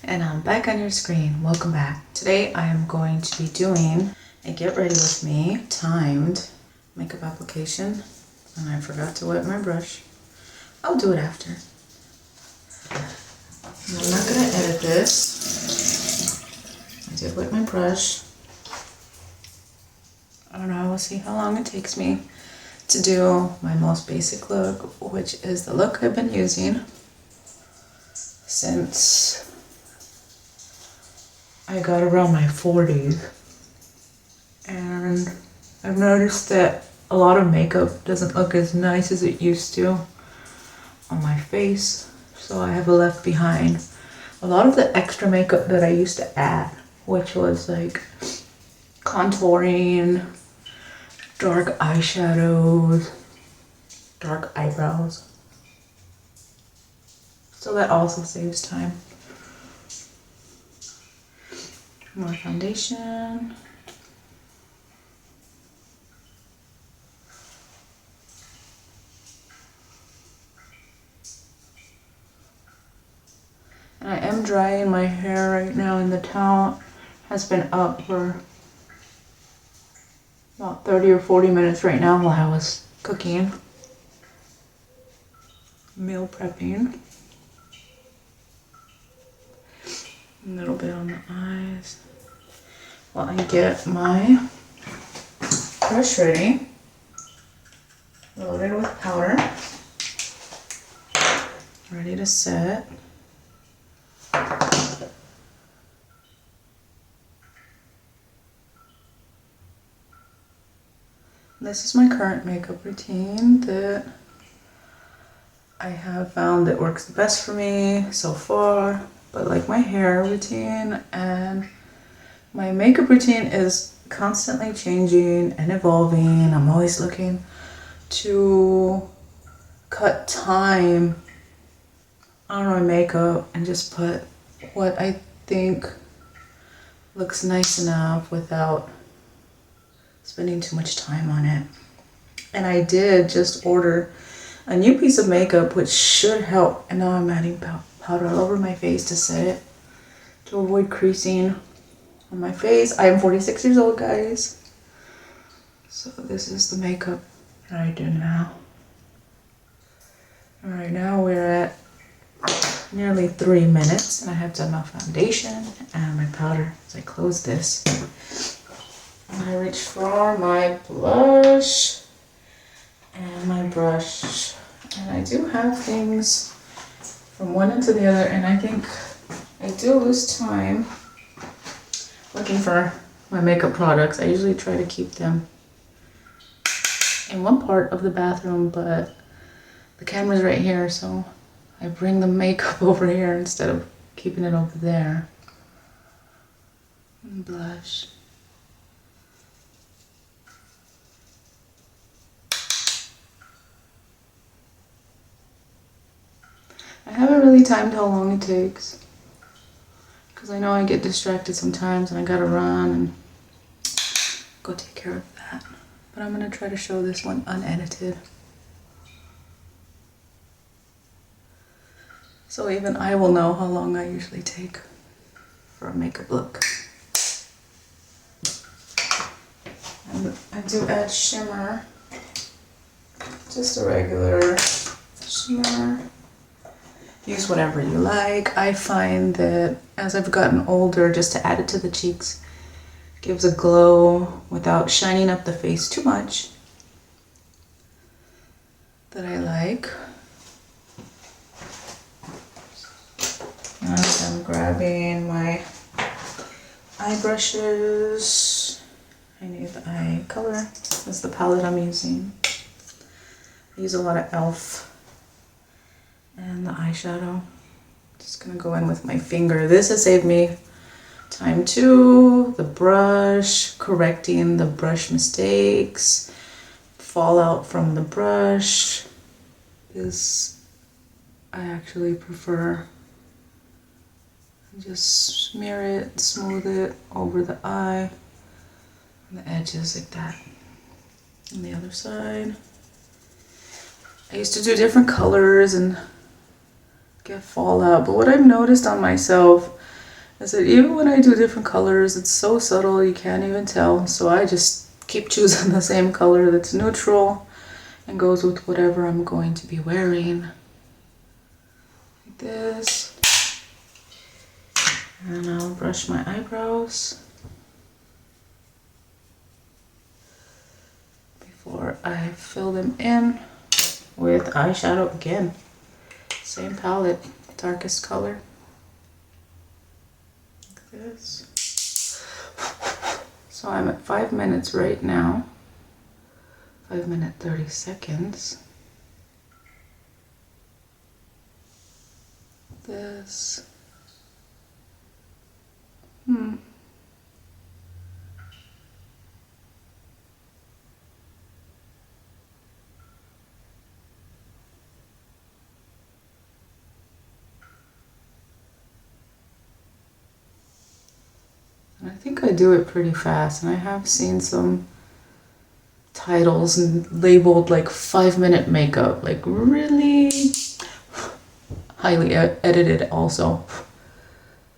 And I'm back on your screen. Welcome back. Today I am going to be doing a get ready with me timed makeup application. And I forgot to wet my brush. I'll do it after. I'm not going to edit this. I did wet my brush. I don't know, we'll see how long it takes me to do my most basic look, which is the look I've been using since I got around my 40s. And I've noticed that a lot of makeup doesn't look as nice as it used to on my face, so I have left behind a lot of the extra makeup that I used to add, which was like contouring, dark eyeshadows, dark eyebrows. So that also saves time. More foundation. And I am drying my hair right now, and the towel has been up for about 30 or 40 minutes right now while I was cooking, meal prepping. A little bit on the eyes while I get my brush ready, loaded with powder, ready to set. This is my current makeup routine that I have found that works the best for me so far. But like my hair routine and my makeup routine is constantly changing and evolving. I'm always looking to cut time on my makeup and just put what I think looks nice enough without spending too much time on it. And I did just order a new piece of makeup which should help, and now I'm adding powder all over my face to set it to avoid creasing on my face. I am 46 years old, guys, so this is the makeup that I do now. All right, now we're at nearly 3 minutes, and I have done my foundation and my powder. As I close this, I reach for my blush and my brush, and I do have things from one end to the other, and I think I do lose time looking for my makeup products. I usually try to keep them in one part of the bathroom, but the camera's right here, so I bring the makeup over here instead of keeping it over there. And blush. I haven't really timed how long it takes, because I know I get distracted sometimes and I gotta run and go take care of that. But I'm gonna try to show this one unedited, so even I will know how long I usually take for a makeup look. And I do add shimmer, just a regular shimmer. Use whatever you like. I find that as I've gotten older, just to add it to the cheeks gives a glow without shining up the face too much, that I like. As I'm grabbing my eye brushes, I need the eye color. This is the palette I'm using. I use a lot of e.l.f. and the eyeshadow. Just gonna go in with my finger. This has saved me time too. The brush, correcting the brush mistakes, fallout from the brush. This I actually prefer. Just smear it, smooth it over the eye and the edges like that. On the other side. I used to do different colors and get fallout, but what I've noticed on myself I said, even when I do different colors, it's so subtle you can't even tell. So I just keep choosing the same color that's neutral and goes with whatever I'm going to be wearing. Like this. And I'll brush my eyebrows before I fill them in with eyeshadow again. Same palette, darkest color. Like this. So I'm at 5 minutes right now. 5 minutes 30 seconds. This. And I think I do it pretty fast, and I have seen some titles and labeled like 5-minute makeup, like really highly edited also.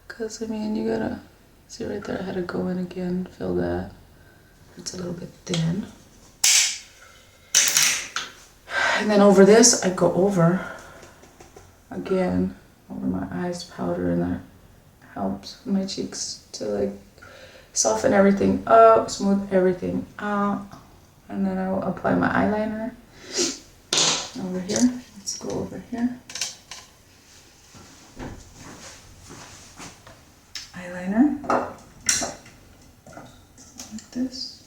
Because I mean, you gotta see right there, I had to go in again, fill that. It's a little bit thin. And then over this, I go over again, over my eyes powder, and that helps my cheeks to like soften everything up, smooth everything out. And then I will apply my eyeliner over here. Let's go over here. Eyeliner. Like this.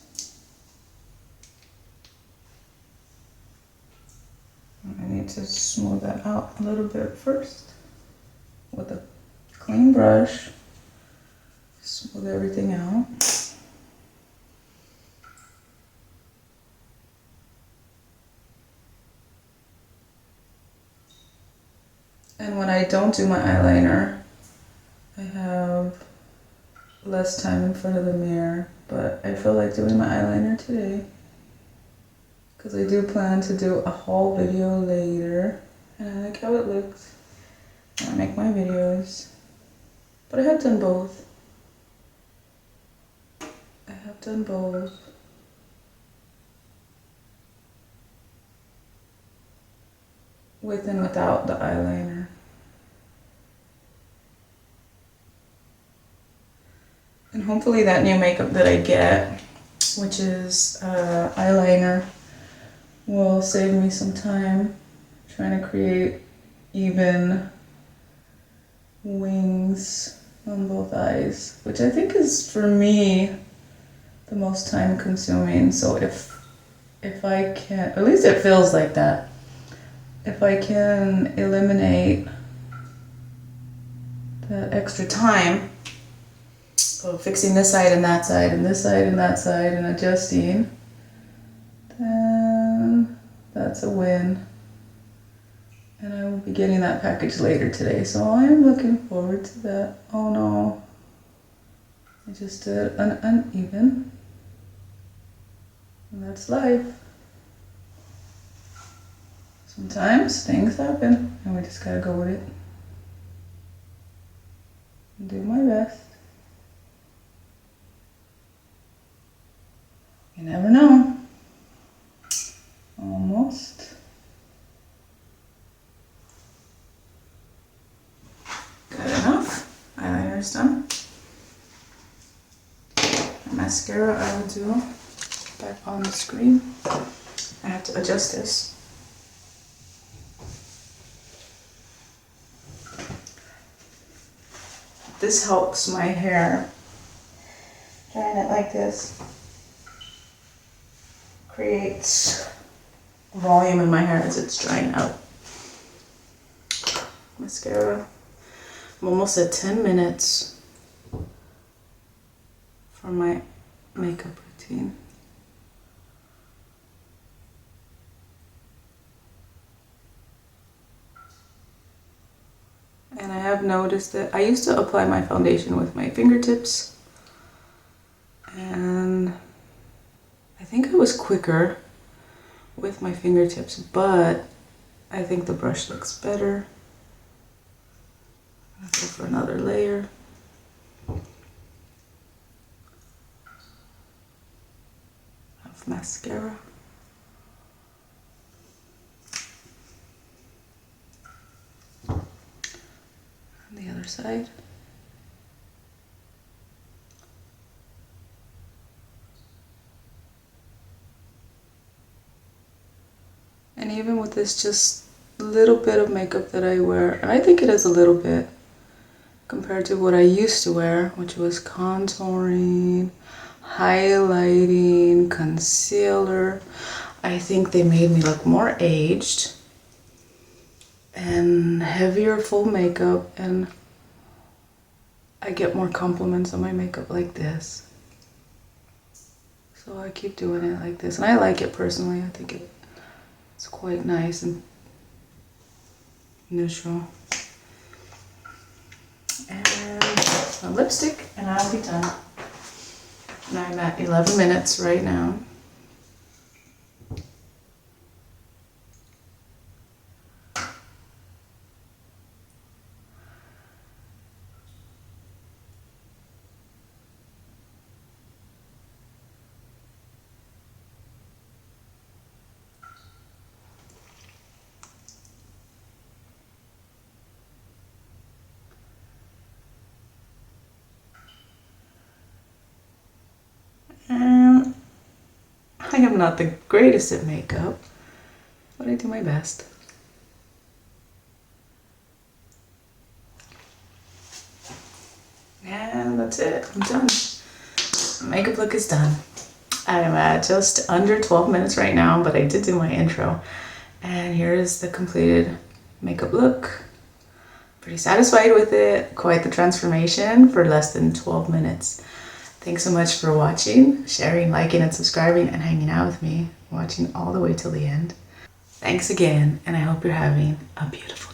I need to smooth that out a little bit first with a clean brush. Smooth everything out. And when I don't do my eyeliner, I have less time in front of the mirror, but I feel like doing my eyeliner today because I do plan to do a haul video later, and I like how it looks when I make my videos. But I have done both. I have done both. With and without the eyeliner. And hopefully that new makeup that I get, which is eyeliner, will save me some time trying to create even wings on both eyes, which I think is, for me, the most time consuming. So if I can, at least it feels like that, if I can eliminate the extra time of fixing this side and that side and this side and that side and adjusting, then that's a win. And I will be getting that package later today, so I am looking forward to that. Oh no, I just did an uneven, and that's life. Sometimes things happen, and we just gotta go with it and do my best. You never know. Almost. Good enough. Eyeliner's done. Mascara I will do back on the screen. I have to adjust this. This helps my hair. Drying it like this creates volume in my hair as it's drying out. Mascara. I'm almost at 10 minutes for my makeup routine. And I have noticed that I used to apply my foundation with my fingertips, and I think I was quicker with my fingertips, but I think the brush looks better. Let's go for another layer. mascara. On the other side. And even with this just little bit of makeup that I wear, and I think it is a little bit compared to what I used to wear, which was contouring, highlighting, concealer. I think they made me look more aged and heavier full makeup, and I get more compliments on my makeup like this. So I keep doing it like this, and I like it personally. I think it's quite nice and neutral. And a lipstick, and I'll be done. And I'm at 11 minutes right now. And I am not the greatest at makeup, but I do my best. And that's it, I'm done. Makeup look is done. I'm at just under 12 minutes right now, but I did do my intro. And here's the completed makeup look. Pretty satisfied with it. Quite the transformation for less than 12 minutes. Thanks so much for watching, sharing, liking, and subscribing, and hanging out with me, watching all the way till the end. Thanks again, and I hope you're having a beautiful day.